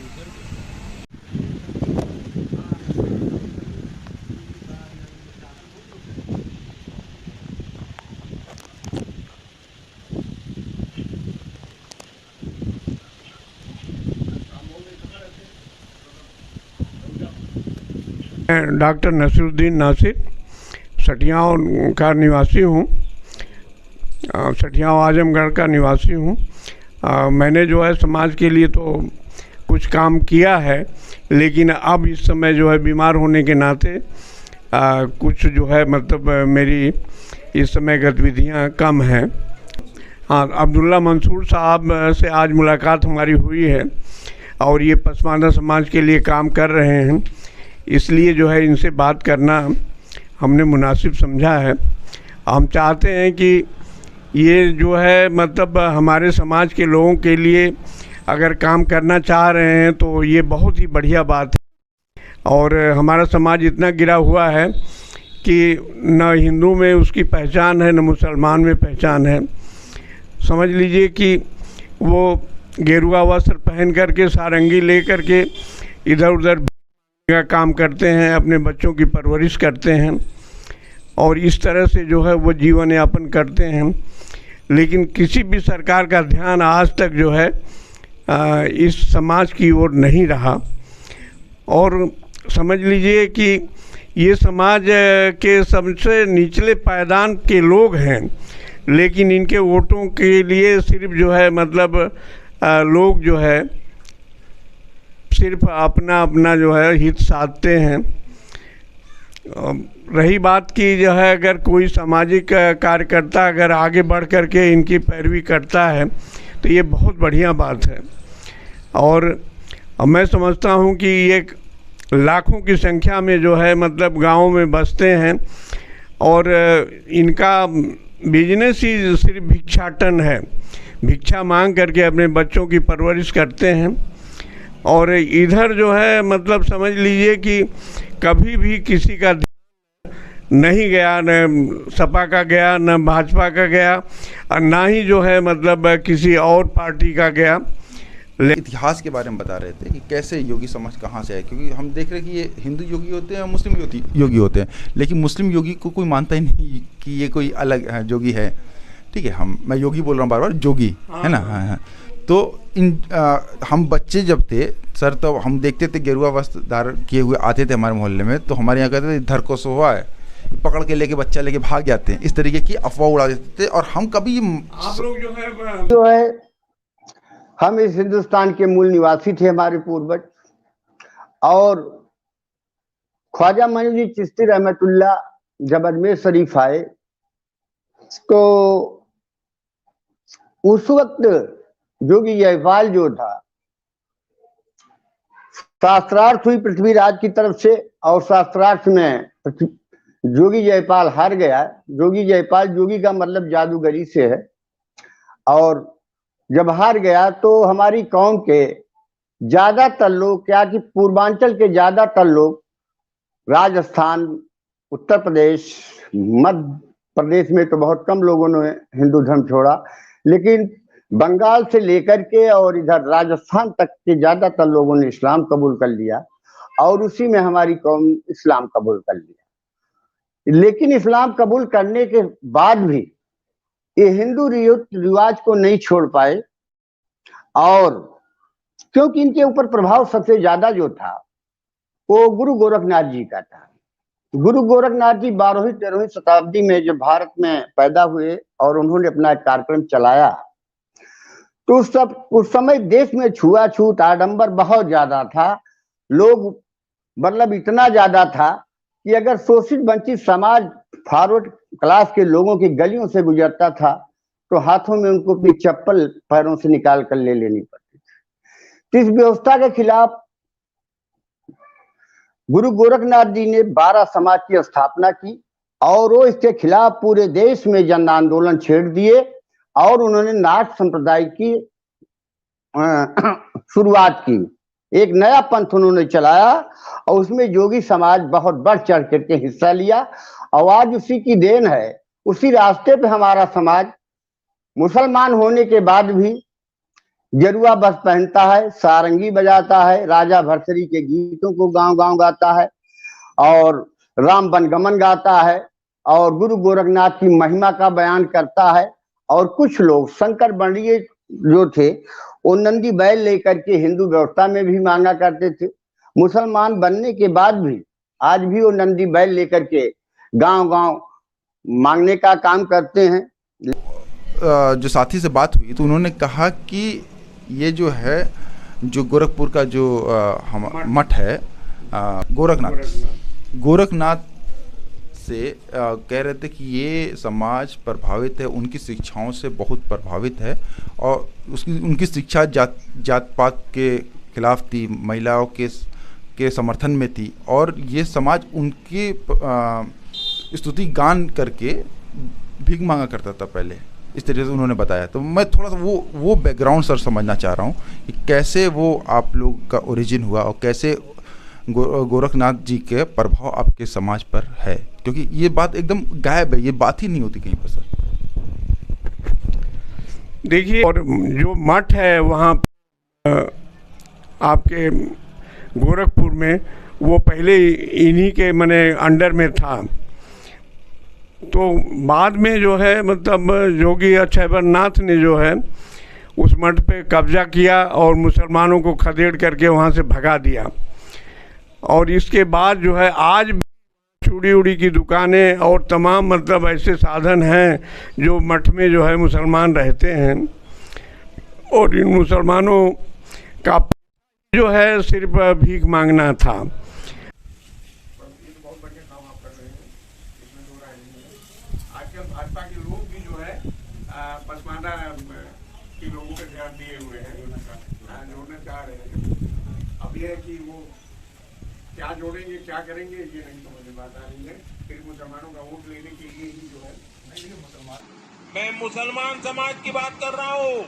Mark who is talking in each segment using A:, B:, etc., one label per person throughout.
A: मैं डॉक्टर नसीरुद्दीन नासिर सठियाओं का निवासी हूँ, सठियाओं आजमगढ़ का निवासी हूँ। मैंने जो है समाज के लिए तो कुछ काम किया है, लेकिन अब इस समय जो है बीमार होने के नाते कुछ जो है मतलब मेरी इस समय गतिविधियाँ कम हैं। हाँ, अब्दुल्ला मंसूर साहब से आज मुलाकात हमारी हुई है और ये पसमानदा समाज के लिए काम कर रहे हैं, इसलिए जो है इनसे बात करना हमने मुनासिब समझा है। हम चाहते हैं कि ये जो है मतलब हमारे समाज के लोगों के लिए अगर काम करना चाह रहे हैं तो ये बहुत ही बढ़िया बात है। और हमारा समाज इतना गिरा हुआ है कि न हिंदू में उसकी पहचान है, न मुसलमान में पहचान है। समझ लीजिए कि वो गेरुआ वस्त्र पहन करके, सारंगी ले करके इधर उधर का काम करते हैं, अपने बच्चों की परवरिश करते हैं और इस तरह से जो है वो जीवन यापन करते हैं। लेकिन किसी भी सरकार का ध्यान आज तक जो है इस समाज की ओर नहीं रहा। और समझ लीजिए कि ये समाज के सबसे निचले पायदान के लोग हैं, लेकिन इनके वोटों के लिए सिर्फ जो है मतलब लोग जो है सिर्फ अपना अपना जो है हित साधते हैं। रही बात की जो है अगर कोई सामाजिक कार्यकर्ता अगर आगे बढ़ कर के इनकी पैरवी करता है तो ये बहुत बढ़िया बात है। और मैं समझता हूँ कि ये लाखों की संख्या में जो है मतलब गाँव में बसते हैं और इनका बिजनेस ही सिर्फ भिक्षाटन है, भिक्षा मांग करके अपने बच्चों की परवरिश करते हैं। और इधर जो है मतलब समझ लीजिए कि कभी भी किसी का नहीं गया, न सपा का गया, न भाजपा का गया और ना ही जो है मतलब किसी और पार्टी का गया।
B: इतिहास के बारे में बता रहे थे कि कैसे योगी समाज कहाँ से आए, क्योंकि हम देख रहे हैं कि ये हिंदू योगी होते हैं और मुस्लिम योगी होते हैं, लेकिन मुस्लिम योगी को कोई मानता ही नहीं कि ये कोई अलग योगी है। ठीक है, मैं योगी बोल रहा हूँ बार बार, जोगी है ना। हाँ। तो हम बच्चे जब थे सर, तो हम देखते थे गेरुआ वस्त्र धारण किए हुए आते थे हमारे मोहल्ले में, तो हमारे यहाँ कहते थे धर को सोहा है, पकड़ के लेके बच्चा लेके भाग जाते हैं, इस तरीके की अफवाह उड़ा देते थे। और हम कभी
A: आप लोग जो है
C: हम इस हिंदुस्तान के मूल निवासी थे, हमारे पूर्वज। और ख्वाजा मोइनुद्दीन चिश्ती रहमतुल्लाह जब अजमेर शरीफ आए तो उस वक्त जोगी जयपाल जो था, शास्त्रार्थ हुई पृथ्वीराज की तरफ से और शास्त्रार्थ में जोगी जयपाल हार गया। जोगी जयपाल, जोगी का मतलब जादूगरी से है, और जब हार गया तो हमारी कौम के ज्यादातर लोग, क्या कि पूर्वांचल के ज्यादातर लोग, राजस्थान, उत्तर प्रदेश, मध्य प्रदेश में तो बहुत कम लोगों ने हिंदू धर्म छोड़ा, लेकिन बंगाल से लेकर के और इधर राजस्थान तक के ज्यादातर लोगों ने इस्लाम कबूल कर लिया और उसी में हमारी कौम इस्लाम कबूल कर लिया। लेकिन इस्लाम कबूल करने के बाद भी ये हिंदू रिवाज को नहीं छोड़ पाए, और क्योंकि इनके ऊपर प्रभाव सबसे ज्यादा जो था वो गुरु गोरखनाथ जी का था। गुरु गोरखनाथ जी 12वीं 13वीं शताब्दी में जब भारत में पैदा हुए और उन्होंने अपना कार्यक्रम चलाया, तो उस समय देश में छुआछूत, आडंबर बहुत ज्यादा था। लोग मतलब इतना ज्यादा था कि अगर शोषित वंचित समाज फॉरवर्ड क्लास के लोगों की गलियों से गुजरता था तो हाथों में उनको अपनी चप्पल पैरों से निकाल कर ले लेनी पड़ती थी। तो इस व्यवस्था के खिलाफ गुरु गोरखनाथ जी ने 12 समाज की स्थापना की और वो इसके खिलाफ पूरे देश में जन आंदोलन छेड़ दिए और उन्होंने नाथ संप्रदाय की शुरुआत की। एक नया पंथ उन्होंने चलाया और उसमें योगी समाज बहुत बढ़ चढ़ करके हिस्सा लिया और आज उसी की देन है, उसी रास्ते पे हमारा समाज मुसलमान होने के बाद भी गेरुआ बस पहनता है, सारंगी बजाता है, राजा भरथरी के गीतों को गांव गांव गाता है और राम वनगमन गाता है और गुरु गोरखनाथ की महिमा का बयान करता है। और कुछ लोग शंकर वर्णीय जो थे वो नंदी बैल लेकर के हिंदू व्यवस्था में भी मांगा करते थे। मुसलमान बनने के बाद भी आज भी वो नंदी बैल लेकर के गांव गांव मांगने का काम करते हैं।
B: जो साथी से बात हुई तो उन्होंने कहा कि ये जो है जो गोरखपुर का जो मठ है गोरखनाथ से कह रहे थे कि ये समाज प्रभावित है, उनकी शिक्षाओं से बहुत प्रभावित है और उनकी शिक्षा जात पात के खिलाफ थी, महिलाओं के समर्थन में थी और ये समाज उनकी स्तुति गान करके भीख मांगा करता था पहले, इस तरीके से उन्होंने बताया। तो मैं थोड़ा सा वो बैकग्राउंड सर समझना चाह रहा हूँ कि कैसे वो आप लोग का ओरिजिन हुआ और कैसे गोरखनाथ जी के प्रभाव आपके समाज पर है, क्योंकि ये बात एकदम गायब है, ये बात ही नहीं होती कहीं पर सर।
A: देखिए, और जो मठ है वहाँ आपके गोरखपुर में वो पहले इन्हीं के माने अंडर में था। तो बाद में जो है मतलब योगी अक्षयवरनाथ ने जो है उस मठ पे कब्जा किया और मुसलमानों को खदेड़ करके वहाँ से भगा दिया। और इसके बाद जो है आज चूड़ी उड़ी की दुकानें और तमाम मतलब ऐसे साधन हैं जो मठ में जो है मुसलमान रहते हैं और इन मुसलमानों का जो है सिर्फ भीख मांगना था। आजकल भाजपा के लोग भी जो है पसमानदा के लोगों पे ध्यान दिए हुए हैं, जोड़ना चाह रहे हैं। अब यह है कि वो क्या जोड़ेंगे क्या करेंगे ये नहीं समझ में बात आ रही है। फिर मुसलमानों का वोट लेने के लिए ही जो है
D: मैं मुसलमान समाज की बात कर रहा हूँ।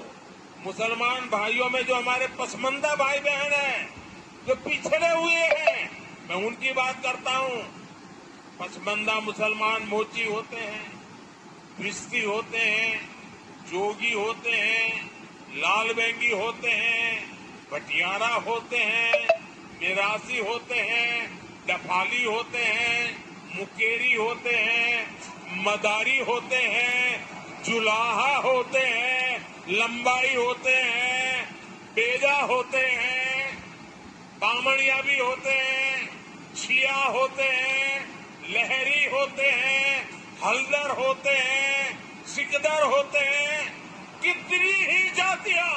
D: मुसलमान भाइयों में जो हमारे पसमंदा भाई बहन हैं, जो पिछड़े हुए हैं, मैं उनकी बात करता हूँ। पसमंदा मुसलमान मोची होते हैं, चिश्ती होते हैं, जोगी होते हैं, लाल बेंगी होते हैं, भटियारा होते हैं, मिरासी होते हैं, डफाली होते हैं, मुकेरी होते हैं, मदारी होते हैं, जुलाहा होते हैं, लंबाई होते हैं, बेजा होते हैं, बामणिया भी होते हैं, छिया होते हैं, लहरी होते हैं, हल्दर होते हैं, सिकदर होते हैं, कितनी ही जातियां।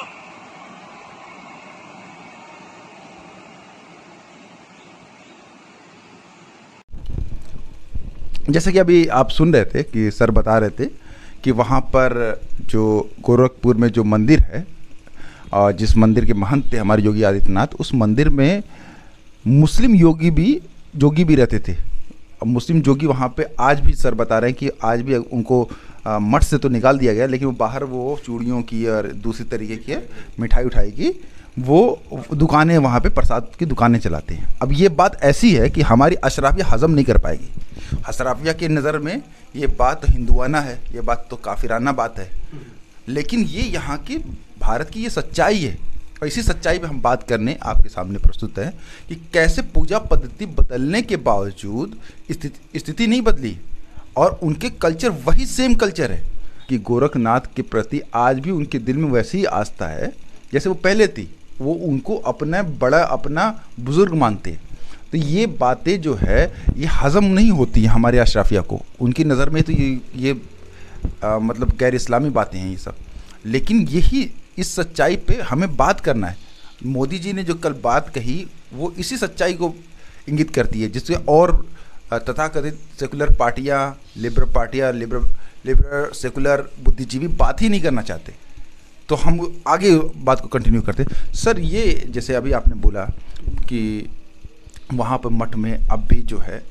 B: जैसे कि अभी आप सुन रहे थे कि सर बता रहे थे कि वहाँ पर जो गोरखपुर में जो मंदिर है और जिस मंदिर के महंत थे हमारे योगी आदित्यनाथ, उस मंदिर में मुस्लिम जोगी भी रहते थे। अब मुस्लिम जोगी वहाँ पे आज भी सर बता रहे हैं कि आज भी उनको मठ से तो निकाल दिया गया, लेकिन वो बाहर वो चूड़ियों की और दूसरी तरीके की मिठाई उठाई की वो दुकानें वहाँ पे प्रसाद की दुकानें चलाते हैं। अब ये बात ऐसी है कि हमारी अशराफिया हजम नहीं कर पाएगी। अशराफिया की नज़र में ये बात हिंदुआना है, ये बात तो काफिराना बात है, लेकिन ये यहाँ की भारत की ये सच्चाई है। और इसी सच्चाई पे हम बात करने आपके सामने प्रस्तुत है कि कैसे पूजा पद्धति बदलने के बावजूद स्थिति नहीं बदली और उनके कल्चर वही सेम कल्चर है कि गोरखनाथ के प्रति आज भी उनके दिल में वैसी ही आस्था है जैसे वो पहले थी। वो उनको अपना बड़ा अपना बुजुर्ग मानते हैं। तो ये बातें जो है ये हज़म नहीं होती हैं हमारे अशराफिया को। उनकी नज़र में तो ये मतलब गैर इस्लामी बातें हैं ये सब। लेकिन यही इस सच्चाई पे हमें बात करना है। मोदी जी ने जो कल बात कही वो इसी सच्चाई को इंगित करती है, जिससे और तथाकथित सेकुलर पार्टियाँ, लिबरल सेकुलर बुद्धिजीवी बात ही नहीं करना चाहते। तो हम आगे बात को कंटिन्यू करते हैं। सर, ये जैसे अभी आपने बोला कि वहाँ पर मठ में अब भी जो है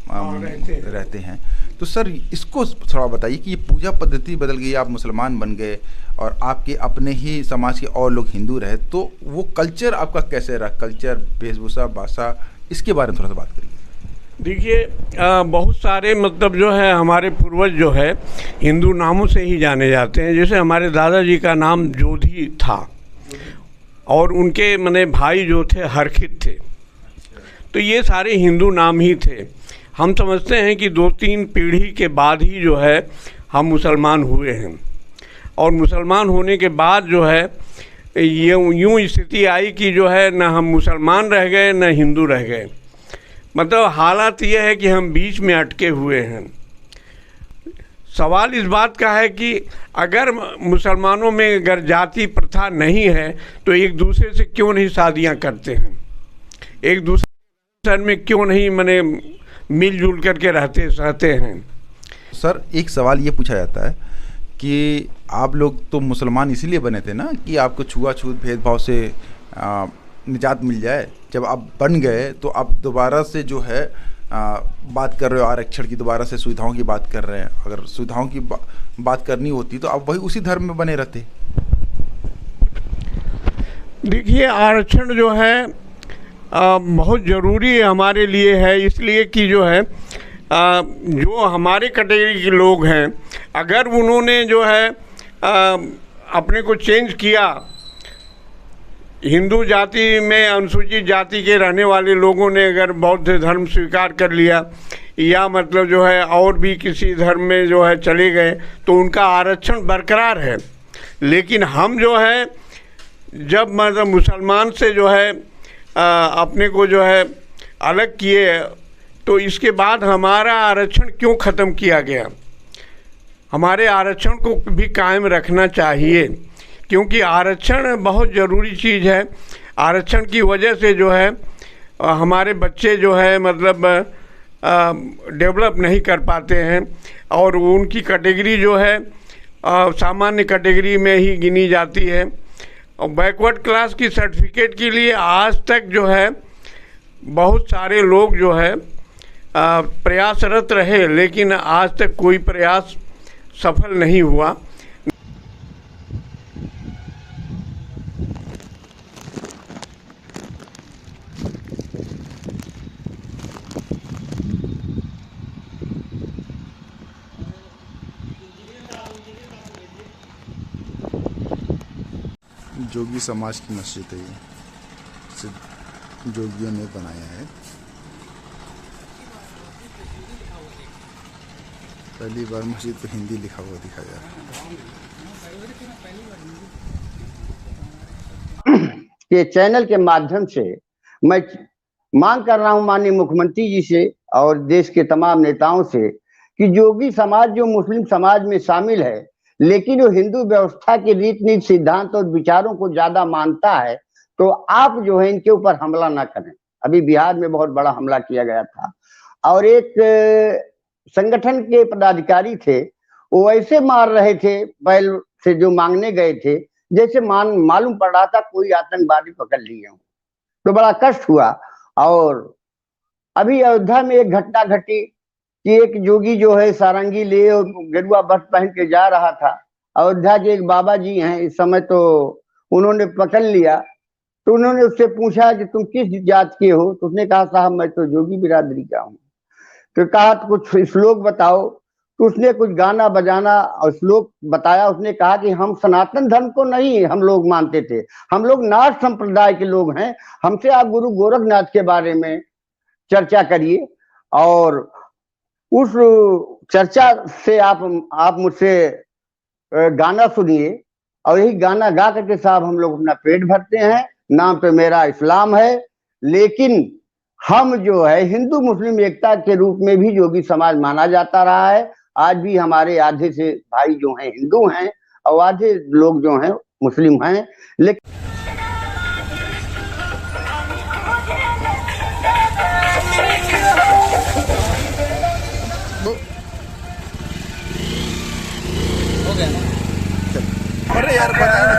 B: रहते हैं, तो सर इसको थोड़ा बताइए कि ये पूजा पद्धति बदल गई, आप मुसलमान बन गए और आपके अपने ही समाज के और लोग हिंदू रहे, तो वो कल्चर आपका कैसे रहा? कल्चर, वेशभूषा, भाषा, इसके बारे में थोड़ा सा बात करिए।
A: देखिए, बहुत सारे मतलब जो है हमारे पूर्वज जो है हिंदू नामों से ही जाने जाते हैं। जैसे हमारे दादाजी का नाम जोधी था, और उनके मने भाई जो थे हरखित थे। तो ये सारे हिंदू नाम ही थे। हम समझते हैं कि 2-3 पीढ़ी के बाद ही जो है हम मुसलमान हुए हैं, और मुसलमान होने के बाद जो है ये यूँ स्थिति आई कि जो है न हम मुसलमान रह गए न हिंदू रह गए। मतलब हालात ये है कि हम बीच में अटके हुए हैं। सवाल इस बात का है कि अगर मुसलमानों में अगर जाति प्रथा नहीं है तो एक दूसरे से क्यों नहीं शादियां करते हैं, एक दूसरे में क्यों नहीं मने मिलजुल करके रहते हैं।
B: सर एक सवाल ये पूछा जाता है कि आप लोग तो मुसलमान इसीलिए बने थे ना कि आपको छुआछूत भेदभाव से निजात मिल जाए। जब आप बन गए तो आप दोबारा से जो है बात कर रहे हो आरक्षण की, दोबारा से सुविधाओं की बात कर रहे हैं। अगर सुविधाओं की बात करनी होती तो आप वही उसी धर्म में बने रहते।
A: देखिए आरक्षण जो है बहुत ज़रूरी हमारे लिए है, इसलिए कि जो है जो हमारे कैटेगरी के लोग हैं अगर उन्होंने जो है अपने को चेंज किया, हिंदू जाति में अनुसूचित जाति के रहने वाले लोगों ने अगर बौद्ध धर्म स्वीकार कर लिया या मतलब जो है और भी किसी धर्म में जो है चले गए तो उनका आरक्षण बरकरार है। लेकिन हम जो है जब मतलब मुसलमान से जो है अपने को जो है अलग किए तो इसके बाद हमारा आरक्षण क्यों ख़त्म किया गया। हमारे आरक्षण को भी कायम रखना चाहिए, क्योंकि आरक्षण बहुत ज़रूरी चीज़ है। आरक्षण की वजह से जो है हमारे बच्चे जो है मतलब डेवलप नहीं कर पाते हैं और उनकी कैटेगरी जो है सामान्य कैटेगरी में ही गिनी जाती है। और बैकवर्ड क्लास की सर्टिफिकेट के लिए आज तक जो है बहुत सारे लोग जो है प्रयासरत रहे, लेकिन आज तक कोई प्रयास सफल नहीं हुआ।
B: जोगी समाज की मस्जिद है ये, इसे जोगियों ने बनाया है। पहली बार मस्जिद पे हिंदी लिखा हुआ दिखाया जा रहा है।
C: ये चैनल के माध्यम से मैं मांग कर रहा हूं माननीय मुख्यमंत्री जी से और देश के तमाम नेताओं से कि जोगी समाज जो मुस्लिम समाज में शामिल है लेकिन वो हिंदू व्यवस्था के रीति नीति सिद्धांत और विचारों को ज्यादा मानता है, तो आप जो है इनके ऊपर हमला ना करें। अभी बिहार में बहुत बड़ा हमला किया गया था और एक संगठन के पदाधिकारी थे, वो ऐसे मार रहे थे बैल से जो मांगने गए थे जैसे मालूम पड़ रहा था कोई आतंकवादी पकड़ लिए हो। तो बड़ा कष्ट हुआ। और अभी अयोध्या में एक घटना घटी कि एक जोगी जो है सारंगी ले और गेरुआ वस्त्र पहन के जा रहा था। अयोध्या के एक बाबा जी हैं इस समय, तो उन्होंने पकड़ लिया। तो उन्होंने उससे पूछा कि तुम किस जात के हो, तो उसने कहा साहब मैं तो जोगी बिरादरी का हूँ। तो कहा तो कुछ श्लोक बताओ। तो उसने कुछ गाना बजाना और श्लोक बताया। उसने कहा कि हम सनातन धर्म को नहीं हम लोग मानते थे, हम लोग नाथ संप्रदाय के लोग हैं, हमसे आप गुरु गोरखनाथ के बारे में चर्चा करिए और उस चर्चा से आप मुझसे गाना सुनिए और यही गाना गा करके साहब हम लोग अपना पेट भरते हैं। नाम तो मेरा इस्लाम है, लेकिन हम जो है हिंदू मुस्लिम एकता के रूप में भी जोगी समाज माना जाता रहा है। आज भी हमारे आधे से भाई जो हैं हिंदू हैं और आधे लोग जो हैं मुस्लिम हैं। लेकिन
B: अरे यार बताए ना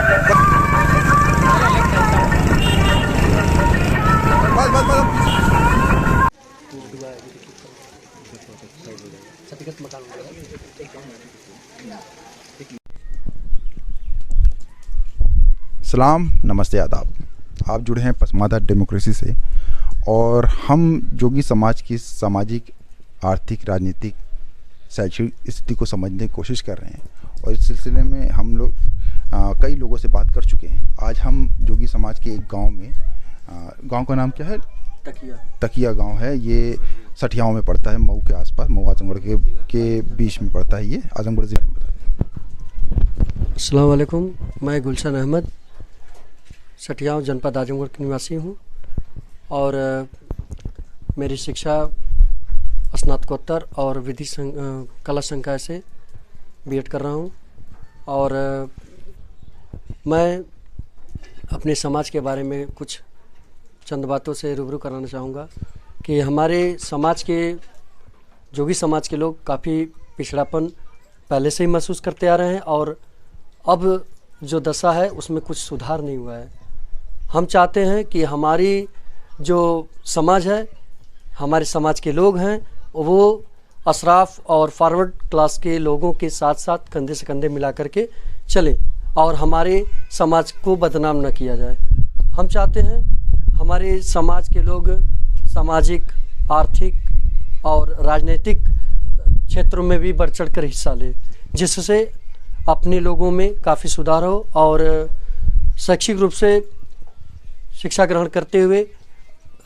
B: सलाम, नमस्ते, आदाब। आप जुड़े हैं पसमादा डेमोक्रेसी से और हम जोगी समाज की सामाजिक, आर्थिक, राजनीतिक, शैक्षणिक स्थिति को समझने की कोशिश कर रहे हैं। और इस सिलसिले में हम लोग कई लोगों से बात कर चुके हैं। आज हम जोगी समाज के एक गांव में, गांव का नाम क्या है? तकिया गांव है। ये सठियाओं में पड़ता है, मऊ के आसपास, मऊ आजमगढ़ के बीच में पड़ता है। ये आजमगढ़ जिले में पड़ता है।
E: अस्सलाम वालेकुम, मैं गुलशन अहमद सठियाओं जनपद आजमगढ़ के निवासी हूँ और मेरी शिक्षा स्नातकोत्तर और विधि कला संकाय से बीएड कर रहा हूँ। और मैं अपने समाज के बारे में कुछ चंद बातों से रूबरू कराना चाहूँगा कि हमारे समाज के, जोगी समाज के लोग काफ़ी पिछड़ापन पहले से ही महसूस करते आ रहे हैं और अब जो दशा है उसमें कुछ सुधार नहीं हुआ है। हम चाहते हैं कि हमारी जो समाज है, हमारे समाज के लोग हैं, वो अशराफ और फॉरवर्ड क्लास के लोगों के साथ साथ कंधे से कंधे मिला करके चलें और हमारे समाज को बदनाम न किया जाए। हम चाहते हैं हमारे समाज के लोग सामाजिक, आर्थिक और राजनीतिक क्षेत्रों में भी बढ़ चढ़ कर हिस्सा लें, जिससे अपने लोगों में काफ़ी सुधार हो और शैक्षिक रूप से शिक्षा ग्रहण करते हुए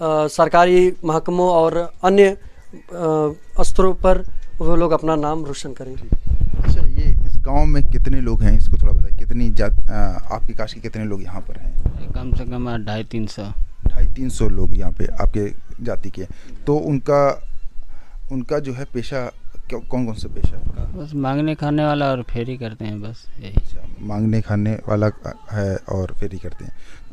E: सरकारी महकमों और अन्य स्तरों पर वो लोग अपना नाम रोशन करें।
B: अच्छा, ये इस गांव में कितने लोग हैं, इसको थोड़ा बताइए। कितनी आपकी कास्ट के कितने लोग यहाँ पर हैं?
F: कम से कम
B: 250-300 लोग यहाँ पे आपके जाति के। तो उनका जो है पेशा कौन कौन सा पेशा है उनका?
F: बस मांगने खाने वाला और फेरी करते हैं, बस यही।
B: अच्छा, मांगने खाने वाला है और फेरी करते हैं।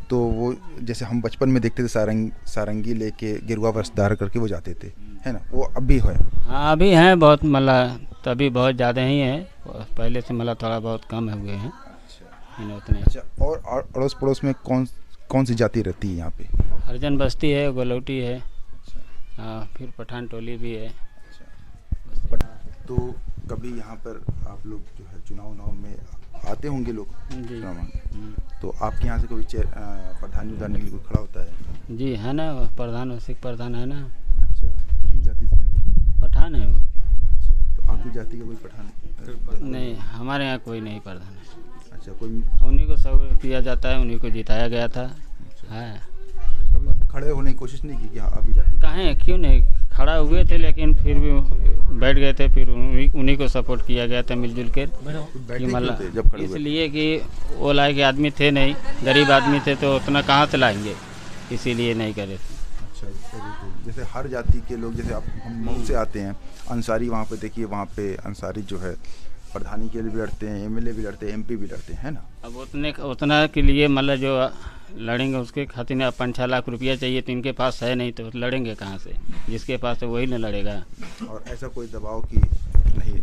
B: तो वो जैसे हम बचपन में देखते थे सारंगी लेके गेरुआ वस्त्र धारण करके वो जाते थे, है ना? वो अब भी है?
F: हाँ, अभी हैं बहुत, मतलब तभी बहुत ज़्यादा ही हैं, पहले से मतलब थोड़ा बहुत कम हुए हैं। उतने।
B: अच्छा, और अड़ोस पड़ोस में कौन सी जाति रहती है यहाँ पे?
F: हरिजन बस्ती है, गोलौटी है, हाँ, फिर पठान टोली भी है।
B: तो कभी यहाँ पर आप लोग जो है चुनाव में आते होंगे लोग?
F: जी।
B: तो आपके यहाँ से कोई प्रधान उतारने के लिए कोई खड़ा होता है?
F: जी है ना, प्रधान, सिख प्रधान है ना।
B: अच्छा, किस जाति से हैं?
F: पठान है वो।
B: अच्छा, तो आपकी जाति का कोई पठान
F: नहीं, हमारे यहाँ कोई नहीं प्रधान है।
B: अच्छा, कोई
F: उन्हीं को सब किया जाता है, उन्हीं को जिताया गया था। है,
B: कभी खड़े होने की कोशिश नहीं की कि आपकी जाति?
F: कहाँ, क्यों नहीं, खड़ा हुए थे लेकिन फिर भी बैठ गए थे। फिर उन्हीं को सपोर्ट किया गया था मिलजुल कर, कि मतलब इसलिए कि वो लायक के आदमी थे नहीं, गरीब आदमी थे, तो उतना कहाँ से लाएंगे, इसीलिए नहीं करे थे।
B: अच्छा, जैसे हर जाति के लोग, जैसे हम मऊ से आते हैं, अंसारी, वहाँ पे देखिए, वहाँ पे अंसारी जो है प्रधानी के लिए भी लड़ते हैं, एमएलए भी लड़ते हैं, एमपी भी लड़ते हैं, है ना?
F: अब उतना के लिए मतलब जो लड़ेंगे उसके खातिर 5-6 लाख रुपया चाहिए, तो इनके पास है नहीं, तो लड़ेंगे कहाँ से? जिसके पास है वही न लड़ेगा।
B: और ऐसा कोई दबाव कि नहीं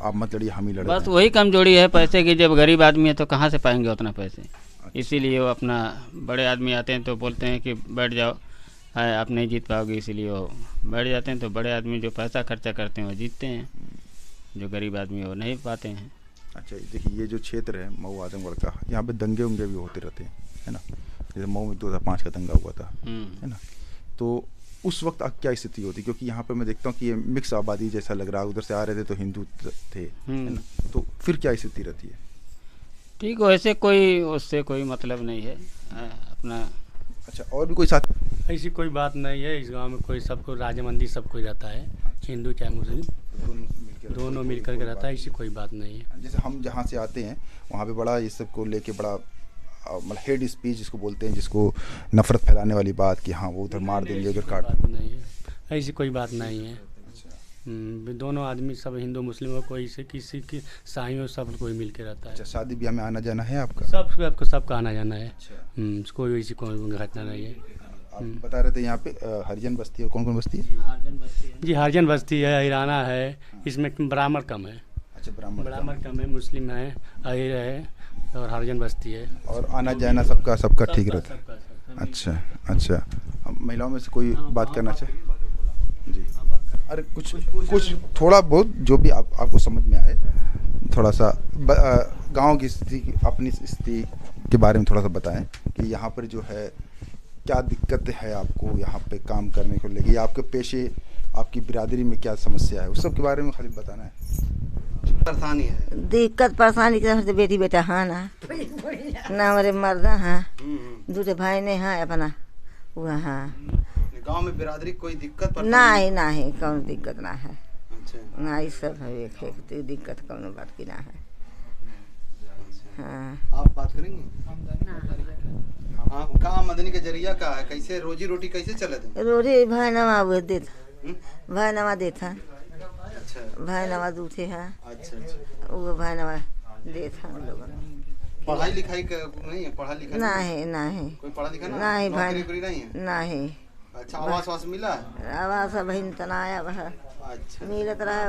B: आप मत लड़िए, हम ही लड़ेंगे?
F: बस वही कमजोरी है पैसे की, जब गरीब आदमी है तो कहाँ से पाएंगे उतना पैसे। इसीलिए वो अपना, बड़े आदमी आते हैं तो बोलते हैं कि बैठ जाओ, है आप नहीं जीत पाओगे, इसीलिए वो बैठ जाते हैं। तो बड़े आदमी जो पैसा खर्चा करते हैं वो जीतते हैं, जो गरीब आदमी है वो नहीं पाते हैं।
B: अच्छा, देखिए, ये जो क्षेत्र है मऊ आजमगढ़ का, यहाँ पे दंगे उंगे भी होते रहते हैं, है ना? जैसे मऊ में 2005 का दंगा हुआ था, है ना? तो उस वक्त क्या स्थिति होती? क्योंकि यहाँ पे मैं देखता हूँ कि ये मिक्स आबादी जैसा लग रहा है, उधर से आ रहे थे तो हिंदू थे, है ना? तो फिर क्या स्थिति रहती है?
F: ठीक, वैसे कोई उससे कोई मतलब नहीं है अपना।
B: अच्छा, और भी कोई साथ?
G: ऐसी कोई बात नहीं है, इस गांव में कोई, सबको राजमंदी सब कोई रहता है, हिंदू चाहे मुस्लिम, दोनों मिलकर के रहता है, ऐसी कोई बात नहीं है।
B: जैसे हम जहाँ से आते हैं वहाँ पे बड़ा ये सब को लेके बड़ा मतलब हेड स्पीच जिसको बोलते हैं, जिसको नफरत फैलाने वाली बात, कि हाँ वो उधर मार देंगे, उधर काट
G: देंगे। नहीं है, ऐसी कोई बात नहीं है। दोनों आदमी सब हिंदू मुस्लिम हो, कोई से किसी की साई हो, सब कोई मिल के रहता है।
B: अच्छा, शादी ब्याह में आना जाना है आपका?
G: सबका आना जाना है। कोई ऐसी कोई घटना नहीं है।
B: आप बता रहे थे यहाँ पे हरिजन बस्ती है, कौन कौन बस्ती है?
G: जी, हरिजन बस्ती है, हिराना है, इसमें ब्राह्मण कम है।
B: अच्छा,
G: ब्राह्मण कम है, मुस्लिम है, अहिर है और हरिजन बस्ती है।
B: और आना जाना सबका ठीक रहता है? अच्छा, महिलाओं में से कोई बात करना चाहे? जी, अरे कुछ थोड़ा बहुत जो भी आपको समझ में आए, थोड़ा सा गांव की स्थिति, अपनी स्थिति के बारे में थोड़ा सा बताएं कि यहाँ पर जो है क्या दिक्कत है आपको यहाँ पे काम करने को लेके, या आपके पेशे, आपकी बिरादरी में क्या समस्या है, उस सब के बारे में खाली बताना है।
H: परेशानी है?
I: दिक्कत परेशानी के से बेटी बेटा हाँ ना ना हमारे मर्दा हाँ दूसरे भाई ने हाँ अपना हुआ हाँ।
H: गांव में बिरादरी कोई दिक्कत
I: नहीं नहीं कौन दिक्कत ना है।
H: अच्छा।
I: ना ये सब है एक दिक्कत कौन बात की ना है। हाँ
H: आप बात करेंगे? हाँ कहाँ आमदनी का जरिया का है, कैसे रोजी रोटी कैसे चले थे?
I: रोटी भाई नवा वो देता भाई नवा देता
H: अच्छा
I: भाई नवा दूसरे हैं।
H: अच्छा।
I: वो भाई नवा देता हम लोग।
H: पढ़ाई लिखाई नहीं है? पढ़ा लिखा
I: नहीं नहीं
H: कोई पढ़ा लिखा
I: नहीं भाई
H: नौकरी नहीं है?
I: नहीं।
H: अच्छा आवास वास मिला है?
I: आवास बहन तनाया वह
H: अच्छा
I: मिलत रहा।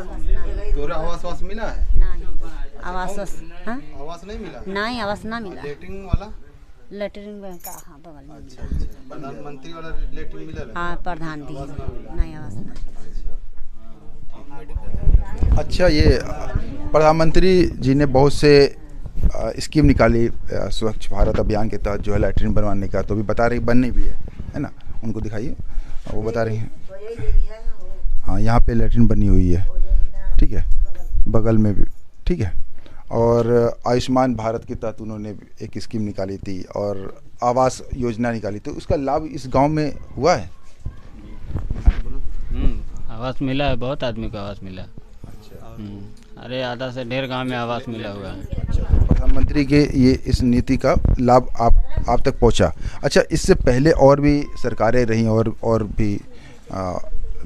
H: तोरा आवास वास मिला है?
J: आवास हाँ
H: आवास नहीं मिला?
J: नहीं आवास ना मिला।
H: लेटरिन वाला?
J: लेटरिन का हाँ बगल में।
H: अच्छा प्रधानमंत्री वाला लेटरिन मिला?
J: हाँ प्रधान दी नहीं आवास ना।
B: अच्छा, ये प्रधानमंत्री जी ने बहुत से स्कीम निकाली स्वच्छ भारत अभियान के तहत जो है लैट्रिन बनवाने का, तो अभी बता रही बननी भी है ना? उनको दिखाइए, वो बता रही हैं। हाँ यहाँ पे लैट्रिन बनी हुई है, ठीक है, बगल में भी, ठीक है। और आयुष्मान भारत के तहत उन्होंने एक स्कीम निकाली थी और आवास योजना निकाली, तो उसका लाभ इस गांव में हुआ है?
F: आवास मिला है, बहुत आदमी को आवास मिला। अरे आधा से ढेर गांव में आवास मिला हुआ है।
B: प्रधानमंत्री के ये इस नीति का लाभ आप तक पहुंचा। अच्छा, इससे पहले और भी सरकारें रहीं और भी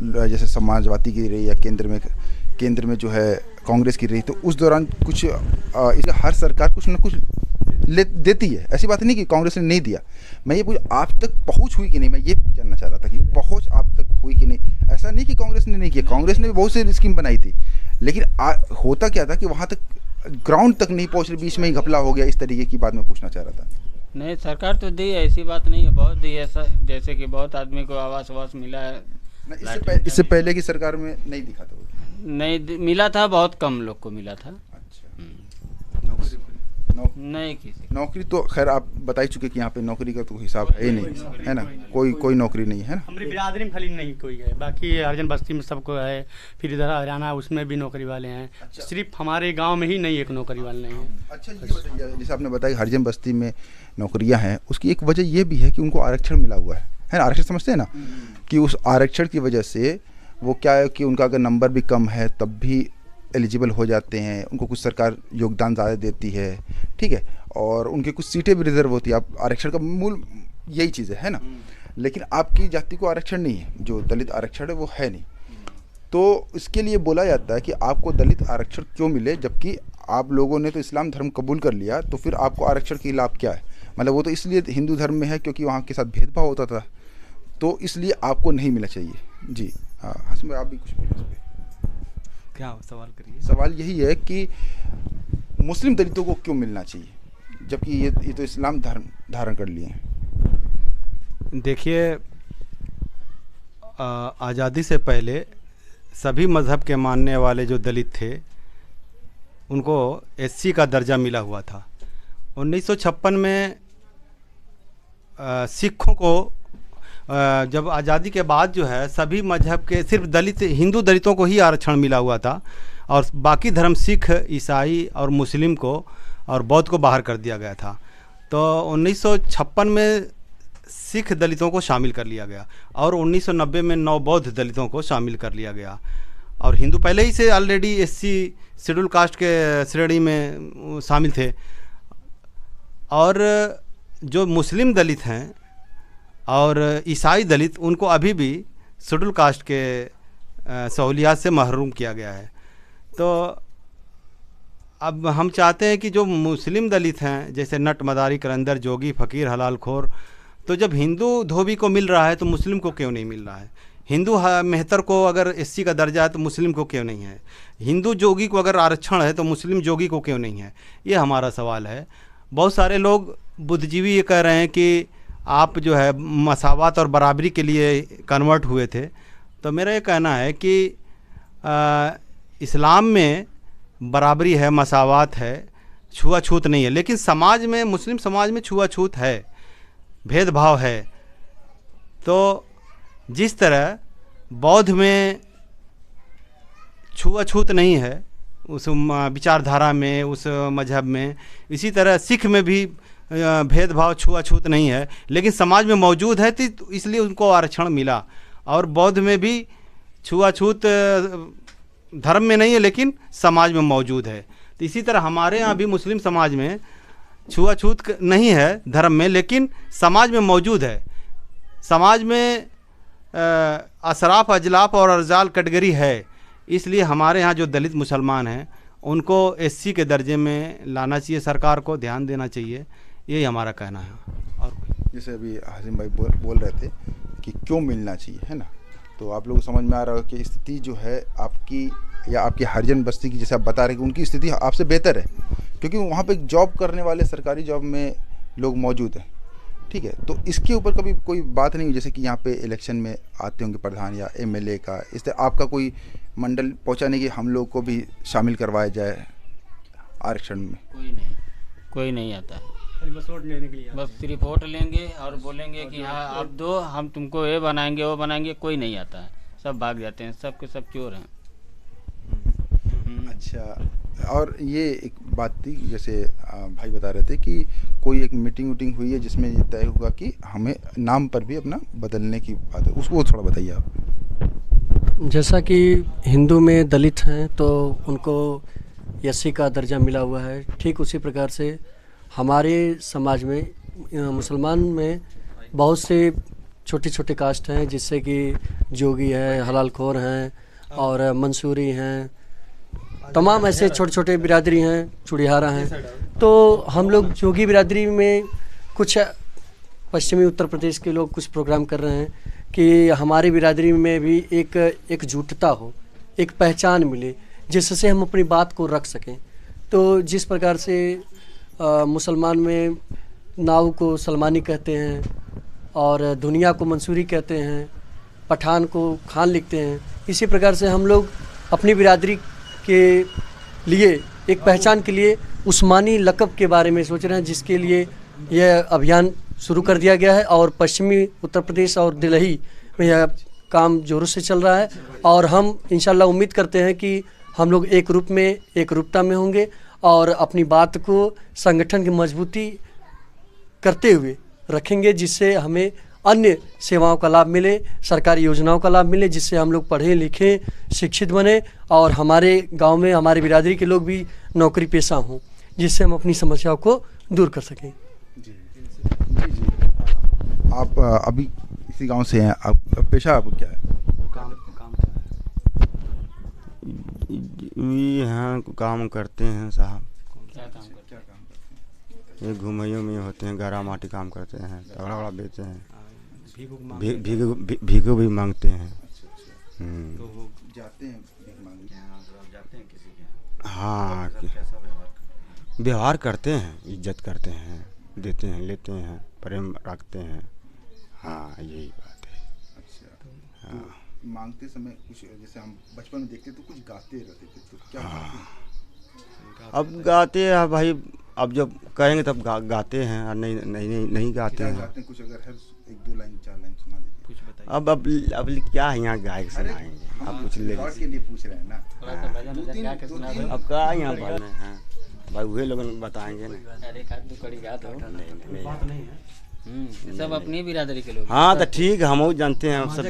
B: जैसे समाजवादी की रही या केंद्र में जो है कांग्रेस की रही, तो उस दौरान कुछ इसका हर सरकार कुछ न कुछ देती है, ऐसी बात नहीं कि कांग्रेस ने नहीं दिया। मैं ये आप तक पहुंच हुई कि नहीं, मैं ये जानना चाह रहा था कि पहुंच आप तक हुई कि नहीं। ऐसा नहीं कि कांग्रेस ने नहीं किया, कांग्रेस ने भी बहुत सी स्कीम बनाई थी, लेकिन होता क्या था कि वहाँ तक ग्राउंड तक नहीं पहुँच रही, बीच में ही घपला हो गया। इस तरीके की बात मैं पूछना चाह रहा था।
F: नहीं, सरकार तो दी है, ऐसी बात नहीं है, बहुत दी है, जैसे कि बहुत आदमी को आवास मिला है।
B: इससे पहले की सरकार में नहीं दिखा था?
F: नहीं मिला था, बहुत कम लोग को मिला था।
B: अच्छा।
F: नहीं किसी
B: नौकरी तो खैर आप बता ही चुके कि यहाँ पे नौकरी का तो हिसाब है ही नहीं, है ना? कोई नौकरी नहीं है ना?
G: हमारी बिरादरी में खाली नहीं कोई है, बाकी हरिजन बस्ती में सबको है। फिर इधर हरियाणा उसमें भी नौकरी वाले हैं। अच्छा। सिर्फ हमारे गांव में ही नहीं एक नौकरी वाले नहीं है।
B: अच्छा, ये बताइए, जैसे आपने बताया हरिजन बस्ती में नौकरियाँ हैं, उसकी एक वजह ये भी है कि उनको आरक्षण मिला हुआ है ना? आरक्षण समझते हैं ना, कि उस आरक्षण की वजह से वो क्या है कि उनका अगर नंबर भी कम है तब भी एलिजिबल हो जाते हैं, उनको कुछ सरकार योगदान ज़्यादा देती है, ठीक है, और उनके कुछ सीटें भी रिजर्व होती है। आप आरक्षण का मूल यही चीज़ है ना? लेकिन आपकी जाति को आरक्षण नहीं है, जो दलित आरक्षण है वो है नहीं। तो इसके लिए बोला जाता है कि आपको दलित आरक्षण क्यों मिले, जबकि आप लोगों ने तो इस्लाम धर्म कबूल कर लिया, तो फिर आपको आरक्षण की लाभ क्या है? मतलब वो तो इसलिए हिंदू धर्म में है क्योंकि वहाँ के साथ भेदभाव होता था, तो इसलिए आपको नहीं मिलना चाहिए। जी हाँ, हसन भाई आप भी कुछ बोलिए इस पर।
K: क्या सवाल करिए?
B: सवाल यही है कि मुस्लिम दलितों को क्यों मिलना चाहिए, जबकि ये तो इस्लाम धर्म धारण कर लिए हैं।
K: देखिए, आज़ादी से पहले सभी मज़हब के मानने वाले जो दलित थे उनको एससी का दर्जा मिला हुआ था। 1956 में सिखों को जब आज़ादी के बाद जो है सभी मजहब के सिर्फ हिंदू दलितों को ही आरक्षण मिला हुआ था, और बाकी धर्म सिख, ईसाई और मुस्लिम को और बौद्ध को बाहर कर दिया गया था। तो 1956 में सिख दलितों को शामिल कर लिया गया और 1990 में 9 बौद्ध दलितों को शामिल कर लिया गया, और हिंदू पहले ही से ऑलरेडी एससी शेड्यूल कास्ट के श्रेणी में शामिल थे। और जो मुस्लिम दलित हैं और ईसाई दलित, उनको अभी भी शेड्यूल कास्ट के सहूलियात से महरूम किया गया है। तो अब हम चाहते हैं कि जो मुस्लिम दलित हैं, जैसे नट, मदारी, करंदर, जोगी, फ़कीर, हलाल खोर, तो जब हिंदू धोबी को मिल रहा है तो मुस्लिम को क्यों नहीं मिल रहा है? हिंदू मेहतर को अगर एससी का दर्जा है तो मुस्लिम को क्यों नहीं है? हिंदू जोगी को अगर आरक्षण है तो मुस्लिम जोगी को क्यों नहीं है? ये हमारा सवाल है। बहुत सारे लोग बुद्धिजीवी ये कह रहे हैं कि आप जो है मसावत और बराबरी के लिए कन्वर्ट हुए थे। तो मेरा ये कहना है कि इस्लाम में बराबरी है, मसावत है, छुआछूत नहीं है, लेकिन समाज में, मुस्लिम समाज में छुआछूत है, भेदभाव है। तो जिस तरह बौद्ध में छुआछूत नहीं है, उस विचारधारा में, उस मजहब में। इसी तरह सिख में भी भेदभाव छुआछूत नहीं है, लेकिन समाज में मौजूद है तो इसलिए उनको आरक्षण मिला। और बौद्ध में भी छुआछूत धर्म में नहीं है लेकिन समाज में मौजूद है। तो इसी तरह हमारे यहाँ भी मुस्लिम समाज में छुआछूत नहीं है धर्म में, लेकिन समाज में मौजूद है। समाज में अशराफ, अजलाफ और अर्जाल कैटेगरी है, इसलिए हमारे यहाँ जो दलित मुसलमान हैं उनको एससी के दर्जे में लाना चाहिए, सरकार को ध्यान देना चाहिए, यही हमारा कहना है। और
B: जैसे अभी हाजिम भाई बोल रहे थे कि क्यों मिलना चाहिए, है ना, तो आप लोगों को समझ में आ रहा है कि स्थिति जो है आपकी या आपकी हरिजन बस्ती की, जैसे आप बता रहे हैं कि उनकी स्थिति आपसे बेहतर है क्योंकि वहाँ पे जॉब करने वाले सरकारी जॉब में लोग मौजूद हैं, ठीक है। तो इसके ऊपर कभी कोई बात नहीं हुई, जैसे कि यहाँ पे इलेक्शन में आते होंगे प्रधान या एमएलए का, इस तरह आपका कोई मंडल पहुँचाने की हम लोग को भी शामिल करवाया जाए आरक्षण में?
F: कोई नहीं आता है,
G: बस वोट लेने के लिए
F: बस सिर्फ वोट लेंगे और बोलेंगे कि हाँ आप दो, हम तुमको ये बनाएंगे वो बनाएंगे, कोई नहीं आता है, सब भाग जाते हैं, सब के सब चोर हैं।
B: अच्छा, और ये एक बात थी, जैसे भाई बता रहे थे कि कोई एक मीटिंग हुई है जिसमें ये तय हुआ कि हमें नाम पर भी अपना बदलने की बात है, उसको थोड़ा बताइए आप।
E: जैसा कि हिंदू में दलित हैं तो उनको एससी का दर्जा मिला हुआ है, ठीक उसी प्रकार से हमारे समाज में मुसलमान में बहुत से छोटे छोटे कास्ट हैं, जिससे कि जोगी है, हलाल खोर हैं और मंसूरी हैं, तमाम ऐसे छोटे छोटे बिरादरी हैं, चुड़ियारा हैं। तो हम लोग जोगी बिरादरी में कुछ पश्चिमी उत्तर प्रदेश के लोग कुछ प्रोग्राम कर रहे हैं कि हमारी बिरादरी में भी एक एकजुटता हो, एक पहचान मिले, जिससे हम अपनी बात को रख सकें। तो जिस प्रकार से मुसलमान में नाव को सलमानी कहते हैं और दुनिया को मंसूरी कहते हैं, पठान को खान लिखते हैं, इसी प्रकार से हम लोग अपनी बिरादरी के लिए एक पहचान के लिए उस्मानी लक़ब के बारे में सोच रहे हैं, जिसके लिए यह अभियान शुरू कर दिया गया है और पश्चिमी उत्तर प्रदेश और दिल्ली में यह काम जोरों से चल रहा है। और हम इंशाल्लाह उम्मीद करते हैं कि हम लोग एक रूप में, एक रूपता में होंगे और अपनी बात को संगठन की मजबूती करते हुए रखेंगे, जिससे हमें अन्य सेवाओं का लाभ मिले, सरकारी योजनाओं का लाभ मिले, जिससे हम लोग पढ़े लिखे शिक्षित बने और हमारे गांव में हमारे बिरादरी के लोग भी नौकरी पेशा हों, जिससे हम अपनी समस्याओं को दूर कर सकें।
B: जी। आप अभी इसी गांव से हैं, आप पेशा आप क्या है?
L: यहाँ काम करते हैं साहब।
F: क्या काम करते हैं?
L: ये घुमैयों में होते हैं, गरा माटी काम करते हैं, तगड़ा बड़ा बेचते हैं, भीख भी मांगते हैं।
B: तो वो जाते हैं भीख मांगने?
L: जाते हैं किसी के? हाँ, व्यवहार करते हैं, इज्जत करते हैं, देते हैं, लेते हैं, प्रेम रखते हैं। हाँ, यही बात है।
B: अच्छा, हाँ। तो मांगते समय कुछ, जैसे हम बचपन में देखते तो कुछ गाते रहते थे, तो क्या गाते हैं?
L: अब गाते हैं भाई, अब जब कहेंगे तब गाते हैं, और नहीं गाते हैं।
B: कुछ अगर है 1-2 लाइन 4 लाइन सुना दीजिए, कुछ बताइए।
L: अब क्या यहाँ गायक सुनाएंगे, आप कुछ ले
B: के लिए पूछ रहे हैं ना।
L: अब क्या यहाँ भजन है भाई, वही लोग बताएंगे ना।
F: सब अपनी बिरादरी के लोग।
L: हाँ तो ठीक है, हम जानते हैं सब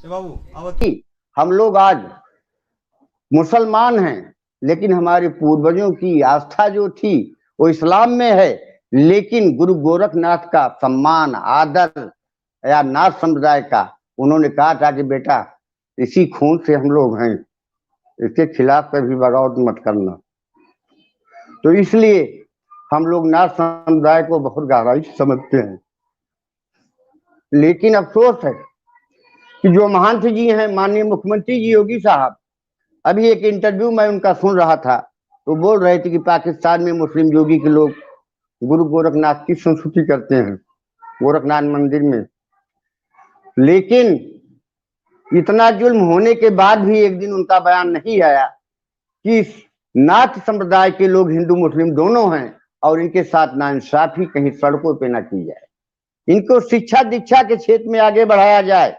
C: बाबू। हम लोग आज मुसलमान हैं, लेकिन हमारे पूर्वजों की आस्था जो थी वो इस्लाम में है, लेकिन गुरु गोरखनाथ का सम्मान, आदर या नाथ संप्रदाय का उन्होंने कहा था कि बेटा इसी खून से हम लोग हैं, इसके खिलाफ कभी बगावत मत करना। तो इसलिए हम लोग नाथ समुदाय को बहुत गहराई से समझते हैं। लेकिन अफसोस है कि जो महंत जी हैं, माननीय मुख्यमंत्री जी योगी साहब, अभी एक इंटरव्यू में उनका सुन रहा था, तो बोल रहे थे कि पाकिस्तान में मुस्लिम योगी के लोग गुरु गोरखनाथ की संस्तुति करते हैं गोरखनाथ मंदिर में। लेकिन इतना जुल्म होने के बाद भी एक दिन उनका बयान नहीं आया कि नाथ संप्रदाय के लोग हिंदू मुस्लिम दोनों हैं और इनके साथ नाइंसाफी कहीं सड़कों पे ना की जाए, इनको शिक्षा दीक्षा के क्षेत्र में आगे बढ़ाया जाए।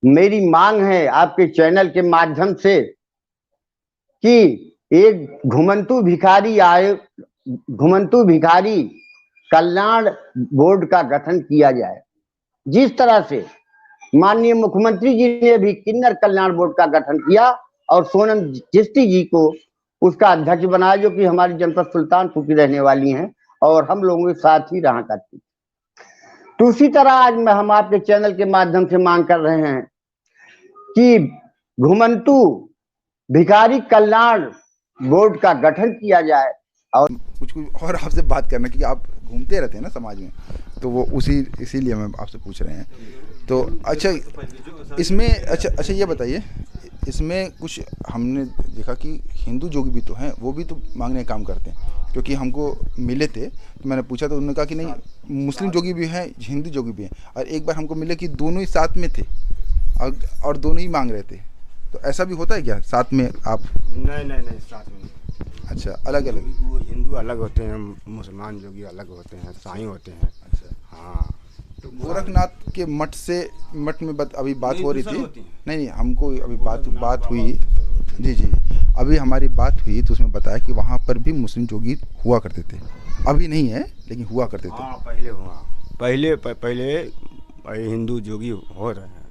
C: मेरी मांग है आपके चैनल के माध्यम से कि एक घुमंतु भिखारी कल्याण बोर्ड का गठन किया जाए। जिस तरह से माननीय मुख्यमंत्री जी ने भी किन्नर कल्याण बोर्ड का गठन किया और सोनम चिश्ती जी को उसका अध्यक्ष बनाया, जो कि हमारी जनपद सुल्तानपुर की रहने वाली हैं और हम लोगों के साथ ही रहा करती। तो उसी तरह आज हम आपके चैनल के माध्यम से मांग कर रहे हैं कि घुमंतु भिखारी कल्याण बोर्ड का गठन किया जाए। और
B: कुछ और आपसे बात करना, क्योंकि आप घूमते रहते हैं ना समाज में, तो वो इसीलिए हम आपसे पूछ रहे हैं। तो अच्छा इसमें अच्छा ये बताइए, इसमें कुछ हमने देखा कि हिंदू जोगी भी तो हैं, वो भी तो मांगने का काम करते हैं। क्योंकि हमको मिले थे तो मैंने पूछा तो उन्होंने कहा कि नहीं, मुस्लिम जोगी भी हैं, हिंदू जोगी भी हैं। और एक बार हमको मिले कि दोनों ही साथ में थे और दोनों ही मांग रहे थे। तो ऐसा भी होता है क्या साथ में आप?
L: नहीं साथ में।
B: अच्छा, अलग अलग?
L: वो हिंदू अलग होते हैं, मुसलमान जोगी अलग होते हैं, साईं होते हैं।
B: अच्छा
L: हाँ।
B: तो गोरखनाथ के मठ में अभी बात हो रही थी। नहीं, हमको अभी बात हुई। जी अभी हमारी बात हुई तो उसमें बताया कि वहाँ पर भी मुस्लिम जोगी हुआ करते थे। अभी नहीं है लेकिन हुआ करते थे।
L: हाँ, पहले हुआ। पहले हिंदू जोगी हो रहे हैं।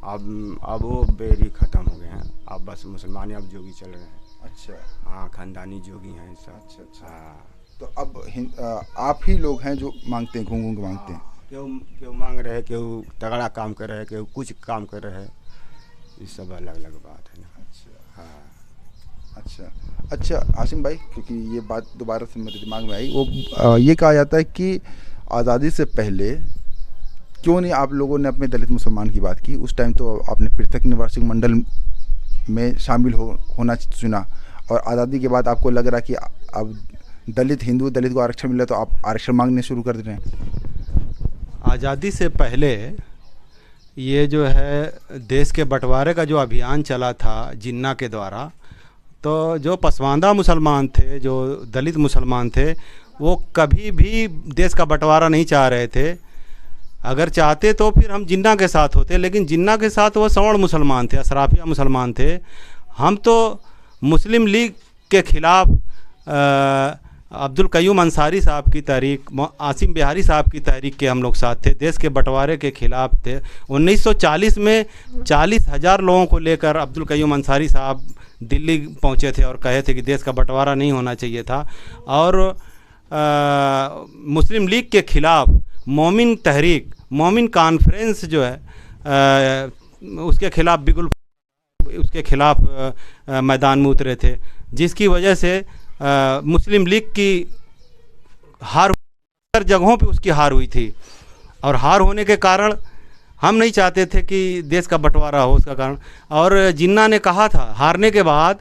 L: अब वो बेरी ख़त्म हो गए हैं। अब बस मुसलमान अब जोगी चल रहे हैं।
B: अच्छा।
L: हाँ, खानदानी जोगी हैं सब।
B: अच्छा। हाँ। तो अब आप ही लोग हैं जो मांगते हैं, घूम के मांगते हैं?
L: क्यों मांग रहे हैं, क्यों तगड़ा काम कर रहे हैं, क्यों कुछ काम कर रहे हैं, ये सब अलग अलग बात है ना। अच्छा। हाँ। अच्छा आसिम भाई, क्योंकि ये बात दोबारा से मेरे दिमाग में आई, वो ये कहा जाता है कि आज़ादी से पहले क्यों नहीं आप लोगों ने अपने दलित मुसलमान की बात की? उस टाइम तो आपने पृथक निवासी मंडल में शामिल होना चुना, और आज़ादी के बाद आपको लग रहा कि अब हिंदू दलित को आरक्षण मिला तो आप आरक्षण मांगने शुरू कर दे रहे हैं।
K: आज़ादी से पहले ये जो है देश के बंटवारे का जो अभियान चला था जिन्ना के द्वारा, तो जो पसमानदा मुसलमान थे, जो दलित मुसलमान थे, वो कभी भी देश का बंटवारा नहीं चाह रहे थे। अगर चाहते तो फिर हम जिन्ना के साथ होते, लेकिन जिन्ना के साथ वो सवर्ण मुसलमान थे, अशराफिया मुसलमान थे। हम तो मुस्लिम लीग के ख़िलाफ़ अब्दुल कयूम अंसारी साहब की तहरीक, आसिम बिहारी साहब की तहरीक के हम लोग साथ थे, देश के बंटवारे के ख़िलाफ़ थे। 1940 में 40,000 लोगों को लेकर अब्दुल कयूम अंसारी साहब दिल्ली पहुँचे थे और कहे थे कि देश का बंटवारा नहीं होना चाहिए था। और मुस्लिम लीग के ख़िलाफ़ मोमिन तहरीक, मोमिन कॉन्फ्रेंस जो है उसके ख़िलाफ़ बिल्कुल उसके ख़िलाफ़ मैदान में उतरे थे, जिसकी वजह से मुस्लिम लीग की हार, हर जगहों पे उसकी हार हुई थी। और हार होने के कारण हम नहीं चाहते थे कि देश का बंटवारा हो, उसका कारण। और जिन्ना ने कहा था, हारने के बाद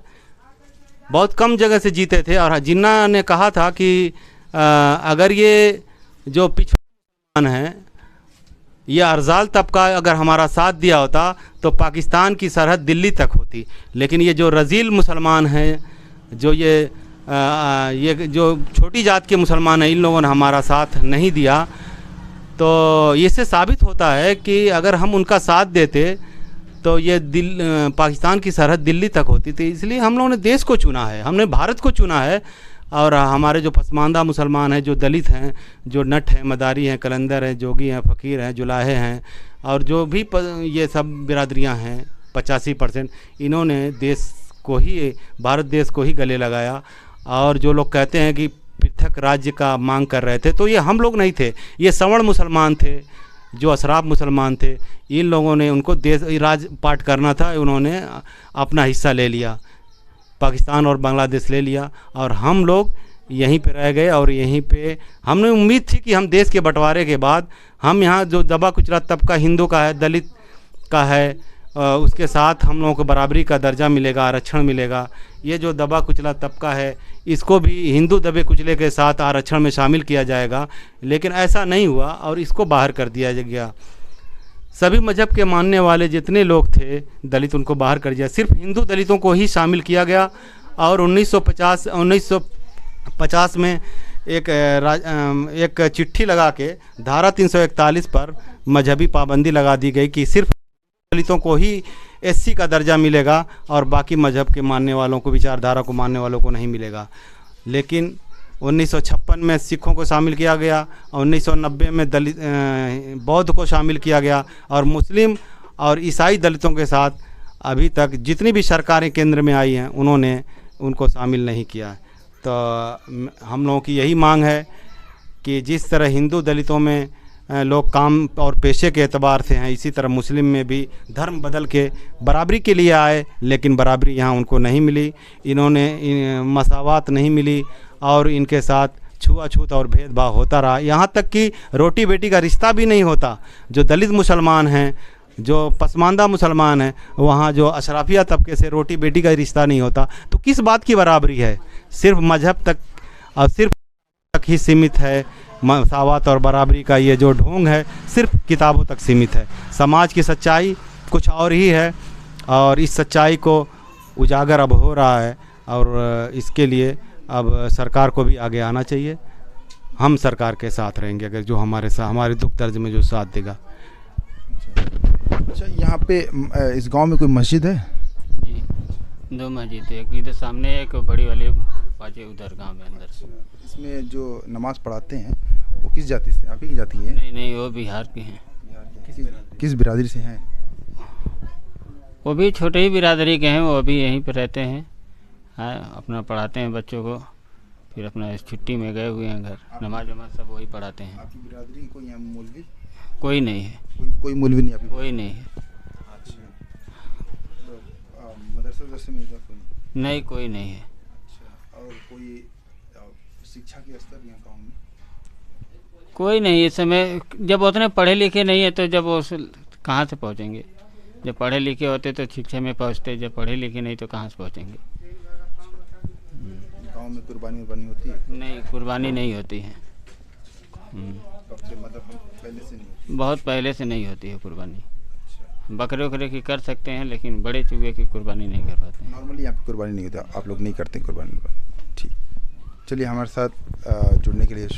K: बहुत कम जगह से जीते थे, और जिन्ना ने कहा था कि अगर ये जो पिछड़ा है, ये अर्जाल तबका अगर हमारा साथ दिया होता तो पाकिस्तान की सरहद दिल्ली तक होती। लेकिन ये जो रजील मुसलमान हैं, जो ये जो छोटी जात के मुसलमान हैं, इन लोगों ने हमारा साथ नहीं दिया। तो इससे साबित होता है कि अगर हम उनका साथ देते तो ये पाकिस्तान की सरहद दिल्ली तक होती थी। इसलिए हम लोगों ने देश को चुना है, हमने भारत को चुना है। और हमारे जो पसमानदा मुसलमान हैं, जो दलित हैं, जो नट हैं, मदारी हैं, कलंदर हैं, जोगी हैं, फ़कीर हैं, जुलाहे हैं, और जो भी ये सब बिरादरियां हैं 85%, इन्होंने देश को ही, भारत देश को ही गले लगाया। और जो लोग कहते हैं कि पृथक राज्य का मांग कर रहे थे, तो ये हम लोग नहीं थे, ये सवर्ण मुसलमान थे, जो अशराफ मुसलमान थे। इन लोगों ने, उनको देश राज पाट करना था, उन्होंने अपना हिस्सा ले लिया, पाकिस्तान और बांग्लादेश ले लिया, और हम लोग यहीं पे रह गए। और यहीं पे हमने उम्मीद थी कि हम देश के बंटवारे के बाद हम यहाँ जो दबा कुचला तबका हिंदू का है, दलित का है, उसके साथ हम लोगों को बराबरी का दर्जा मिलेगा, आरक्षण मिलेगा। ये जो दबा कुचला तबका है, इसको भी हिंदू दबे कुचले के साथ आरक्षण में शामिल किया जाएगा। लेकिन ऐसा नहीं हुआ और इसको बाहर कर दिया गया। सभी मजहब के मानने वाले जितने लोग थे दलित, उनको बाहर कर दिया, सिर्फ हिंदू दलितों को ही शामिल किया गया। और 1950 में एक चिट्ठी लगा के धारा 341 पर मजहबी पाबंदी लगा दी गई कि सिर्फ दलितों को ही एससी का दर्जा मिलेगा और बाकी मजहब के मानने वालों को, विचारधारा को मानने वालों को नहीं मिलेगा। लेकिन 1956 में सिखों को शामिल किया गया और 1990 में दलित बौद्ध को शामिल किया गया और मुस्लिम और ईसाई दलितों के साथ अभी तक जितनी भी सरकारें केंद्र में आई हैं उन्होंने उनको शामिल नहीं किया। तो हम लोगों की यही मांग है कि जिस तरह हिंदू दलितों में लोग काम और पेशे के एतबार से हैं, इसी तरह मुस्लिम में भी धर्म बदल के बराबरी के लिए आए, लेकिन बराबरी यहाँ उनको नहीं मिली। इन्होंने मसावत नहीं मिली और इनके साथ छुआछूत और भेदभाव होता रहा। यहाँ तक कि रोटी बेटी का रिश्ता भी नहीं होता। जो दलित मुसलमान हैं, जो पसमानदा मुसलमान हैं, वहाँ जो अशराफिया तबके से रोटी बेटी का रिश्ता नहीं होता। तो किस बात की बराबरी है? सिर्फ मजहब तक और सिर्फ तक ही सीमित है। मसावत और बराबरी का ये जो ढोंग है सिर्फ किताबों तक सीमित है। समाज की सच्चाई कुछ और ही है और इस सच्चाई को उजागर अब हो रहा है और इसके लिए अब सरकार को भी आगे आना चाहिए। हम सरकार के साथ रहेंगे अगर जो हमारे दुख दर्द में जो साथ देगा।
B: अच्छा, यहाँ पे इस गांव में कोई मस्जिद है?
F: जी, 2 मस्जिद है, एक इधर सामने, एक बड़ी वाली बाजे उधर गांव में अंदर।
B: इसमें जो नमाज पढ़ाते हैं वो किस जाति से? आप ही की जाति है?
F: नहीं, वो बिहार के हैं।
B: किस बिरादरी से हैं?
F: वो भी छोटे ही बिरादरी के हैं, वो भी यहीं पर रहते हैं। हाँ, अपना पढ़ाते हैं बच्चों को, फिर अपना छुट्टी में गए हुए हैं घर। नमाज वमाज सब वही पढ़ाते हैं।
B: आपकी बिरादरी कोई यहाँ मौलवी?
F: कोई नहीं है।
B: कोई मौलवी नहीं?
F: कोई नहीं है।
B: अच्छा, मदरसे में कोई
F: नहीं, कोई नहीं है।
B: अच्छा, और कोई शिक्षा के स्तर यहाँ गाँव में?
F: कोई नहीं इस समय। जब उतने पढ़े लिखे नहीं है तो जब वो कहाँ से पहुँचेंगे? जब पढ़े लिखे होते तो शिक्षा में पहुँचते, जब पढ़े लिखे नहीं तो कहाँ से पहुँचेंगे?
B: गाँव में कुर्बानी होती है?
F: नहीं, कुर्बानी नहीं होती है।
B: मतलब पहले से नहीं?
F: बहुत पहले से नहीं होती है कुर्बानी। बकरे वकरे की कर सकते हैं लेकिन बड़े चूहे की कुर्बानी नहीं कर पाते।
B: नॉर्मली यहाँ पे कुर्बानी नहीं होता, आप लोग नहीं करते कुर्बानी? ठीक, चलिए, हमारे साथ जुड़ने के लिए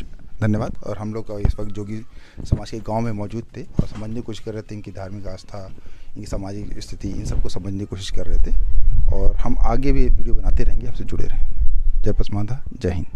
B: धन्यवाद। और हम लोग इस वक्त जोगी समाज के गांव में मौजूद थे और समझने की कोशिश कर रहे थे इनकी धार्मिक आस्था, इनकी सामाजिक स्थिति, इन सबको समझने की कोशिश कर रहे थे। और हम आगे भी वीडियो बनाते रहेंगे, आपसे जुड़े रहें। जय पसमानदा, जय हिंद।